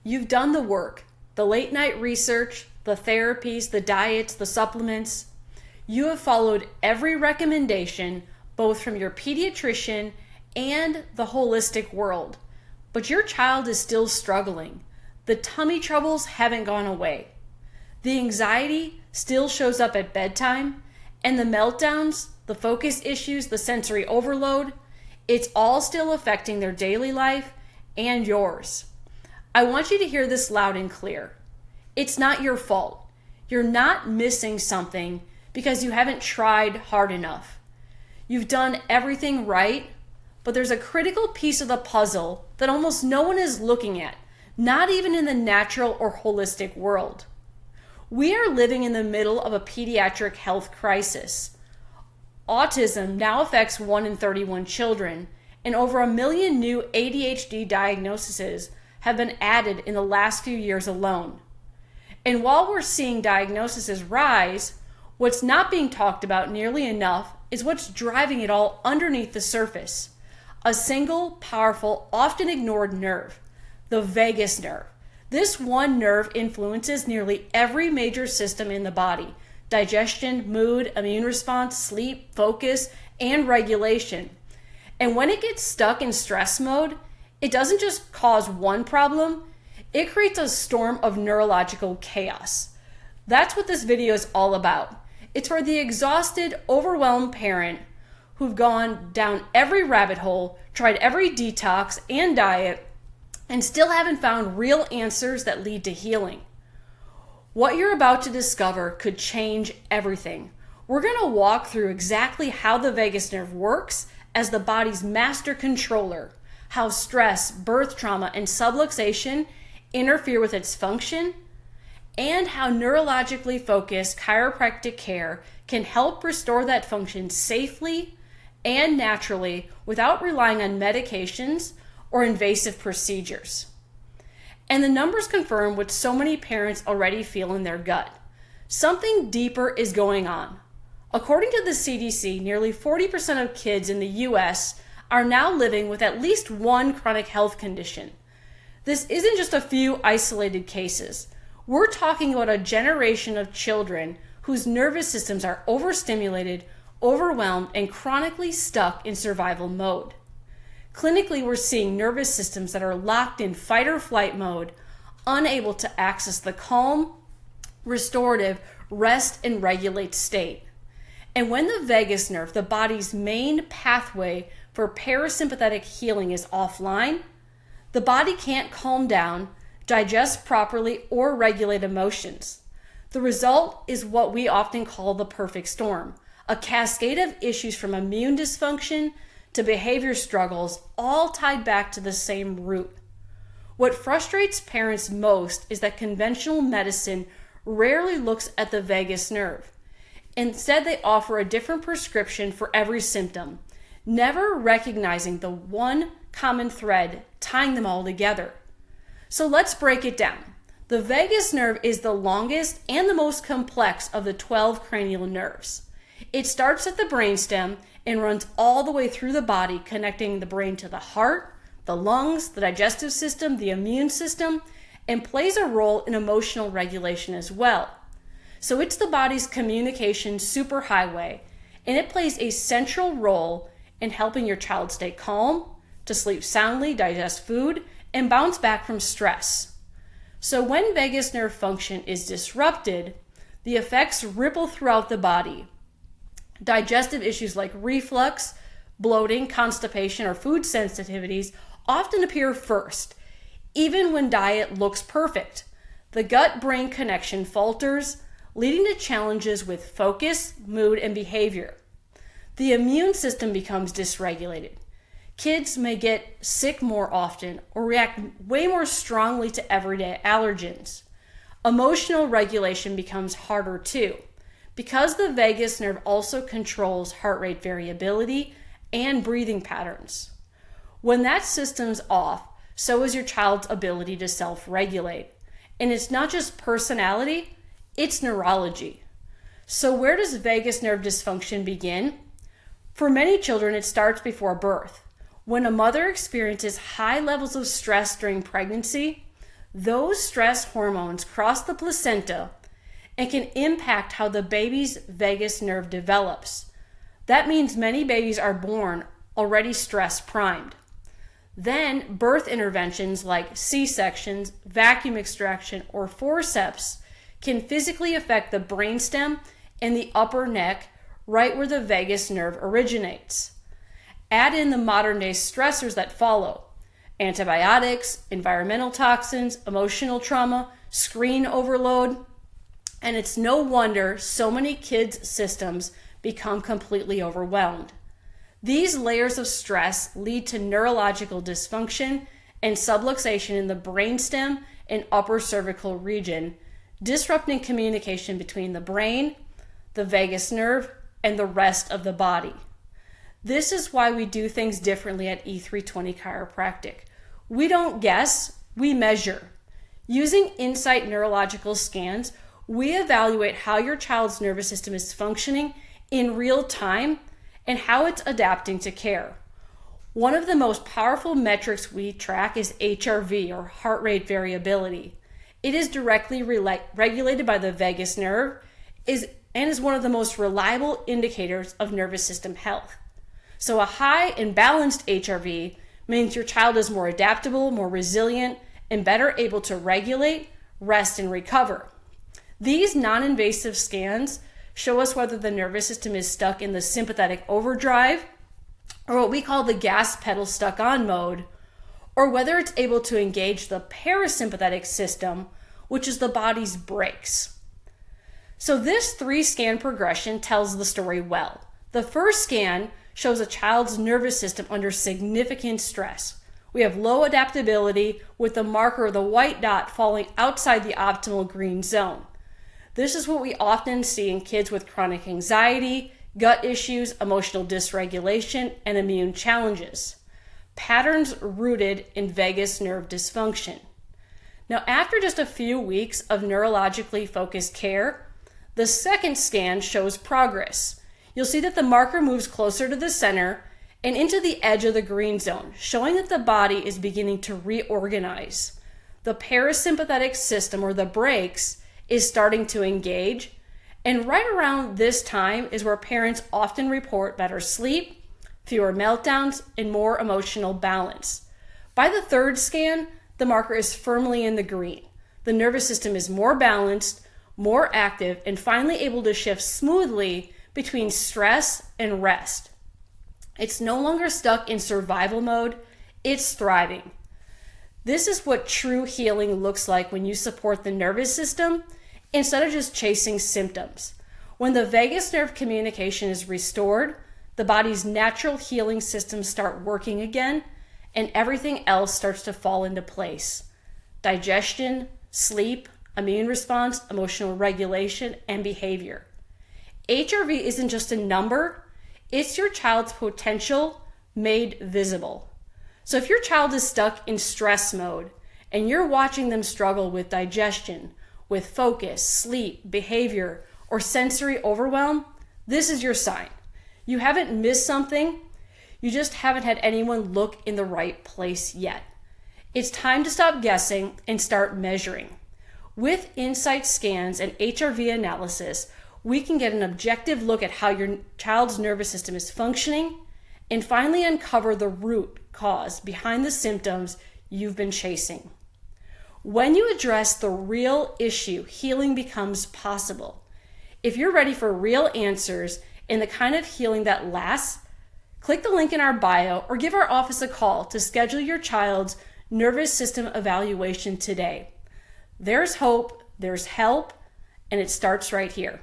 You've done the work, the late night research, the therapies, the diets, the supplements. You have followed every recommendation, both from your pediatrician and the holistic world. But your child is still struggling. The tummy troubles haven't gone away. The anxiety still shows up at bedtime, and the meltdowns, the focus issues, the sensory overload, it's all still affecting their daily life and yours. I want you to hear this loud and clear. It's not your fault. You're not missing something because you haven't tried hard enough. You've done everything right, but there's a critical piece of the puzzle that almost no one is looking at, not even in the natural or holistic world. We are living in the middle of a pediatric health crisis. Autism now affects 1 in 31 children, and over 1 million new ADHD diagnoses have been added in the last few years alone. And while we're seeing diagnoses rise, what's not being talked about nearly enough is what's driving it all underneath the surface. A single, powerful, often ignored nerve, the vagus nerve. This one nerve influences nearly every major system in the body: digestion, mood, immune response, sleep, focus, and regulation. And when it gets stuck in stress mode, it doesn't just cause one problem, it creates a storm of neurological chaos. That's what this video is all about. It's for the exhausted, overwhelmed parent who've gone down every rabbit hole, tried every detox and diet, and still haven't found real answers that lead to healing. What you're about to discover could change everything. We're going to walk through exactly how the vagus nerve works as the body's master controller, how stress, birth trauma, and subluxation interfere with its function, and how neurologically focused chiropractic care can help restore that function safely and naturally without relying on medications or invasive procedures. And the numbers confirm what so many parents already feel in their gut. Something deeper is going on. According to the CDC, nearly 40% of kids in the US are now living with at least one chronic health condition. This isn't just a few isolated cases. We're talking about a generation of children whose nervous systems are overstimulated, overwhelmed, and chronically stuck in survival mode. Clinically, we're seeing nervous systems that are locked in fight or flight mode, unable to access the calm, restorative, rest, and regulate state. And when the vagus nerve, the body's main pathway for parasympathetic healing, is offline, the body can't calm down, digest properly, or regulate emotions. The result is what we often call the perfect storm, a cascade of issues from immune dysfunction to behavior struggles, all tied back to the same root. What frustrates parents most is that conventional medicine rarely looks at the vagus nerve. Instead, they offer a different prescription for every symptom, never recognizing the one common thread tying them all together. So let's break it down. The vagus nerve is the longest and the most complex of the 12 cranial nerves. It starts at the brainstem and runs all the way through the body, connecting the brain to the heart, the lungs, the digestive system, the immune system, and plays a role in emotional regulation as well. So it's the body's communication superhighway, and it plays a central role in helping your child stay calm, to sleep soundly, digest food, and bounce back from stress. So when vagus nerve function is disrupted, the effects ripple throughout the body. Digestive issues like reflux, bloating, constipation, or food sensitivities often appear first, even when diet looks perfect. The gut-brain connection falters, leading to challenges with focus, mood, and behavior. The immune system becomes dysregulated. Kids may get sick more often or react way more strongly to everyday allergens. Emotional regulation becomes harder too, because the vagus nerve also controls heart rate variability and breathing patterns. When that system's off, so is your child's ability to self-regulate. And it's not just personality, it's neurology. So where does vagus nerve dysfunction begin? For many children, it starts before birth. When a mother experiences high levels of stress during pregnancy, Those stress hormones cross the placenta and can impact how the baby's vagus nerve develops. That means many babies are born already stress primed. Then birth interventions like C-sections, vacuum extraction, or forceps can physically affect the brainstem and the upper neck, right where the vagus nerve originates. Add in the modern day stressors that follow: antibiotics, environmental toxins, emotional trauma, screen overload, and it's no wonder so many kids' systems become completely overwhelmed. These layers of stress lead to neurological dysfunction and subluxation in the brainstem and upper cervical region, disrupting communication between the brain, the vagus nerve, and the rest of the body. This is why we do things differently at E320 Chiropractic. We don't guess, we measure. Using Insight neurological scans, we evaluate how your child's nervous system is functioning in real time and how it's adapting to care. One of the most powerful metrics we track is HRV, or heart rate variability. It is directly regulated by the vagus nerve and is one of the most reliable indicators of nervous system health. So a high and balanced HRV means your child is more adaptable, more resilient, and better able to regulate, rest, and recover. These non-invasive scans show us whether the nervous system is stuck in the sympathetic overdrive, or what we call the gas pedal stuck on mode, or whether it's able to engage the parasympathetic system, which is the body's brakes. So this 3-scan progression tells the story well. The first scan shows a child's nervous system under significant stress. We have low adaptability, with the marker of the white dot falling outside the optimal green zone. This is what we often see in kids with chronic anxiety, gut issues, emotional dysregulation, and immune challenges. Patterns rooted in vagus nerve dysfunction. Now, after just a few weeks of neurologically focused care, the second scan shows progress. You'll see that the marker moves closer to the center and into the edge of the green zone, showing that the body is beginning to reorganize. The parasympathetic system, or the brakes, is starting to engage, and right around this time is where parents often report better sleep, fewer meltdowns, and more emotional balance. By the third scan, the marker is firmly in the green. The nervous system is more balanced, more active, and finally able to shift smoothly between stress and rest. It's no longer stuck in survival mode, it's thriving. This is what true healing looks like when you support the nervous system instead of just chasing symptoms. When the vagus nerve communication is restored, the body's natural healing systems start working again, and everything else starts to fall into place. Digestion, sleep, immune response, emotional regulation, and behavior. HRV isn't just a number, it's your child's potential made visible. So if your child is stuck in stress mode and you're watching them struggle with digestion, with focus, sleep, behavior, or sensory overwhelm, this is your sign. You haven't missed something, you just haven't had anyone look in the right place yet. It's time to stop guessing and start measuring. With Insight scans and HRV analysis, we can get an objective look at how your child's nervous system is functioning and finally uncover the root cause behind the symptoms you've been chasing. When you address the real issue, healing becomes possible. If you're ready for real answers and the kind of healing that lasts, click the link in our bio or give our office a call to schedule your child's nervous system evaluation today. There's hope, there's help, and it starts right here.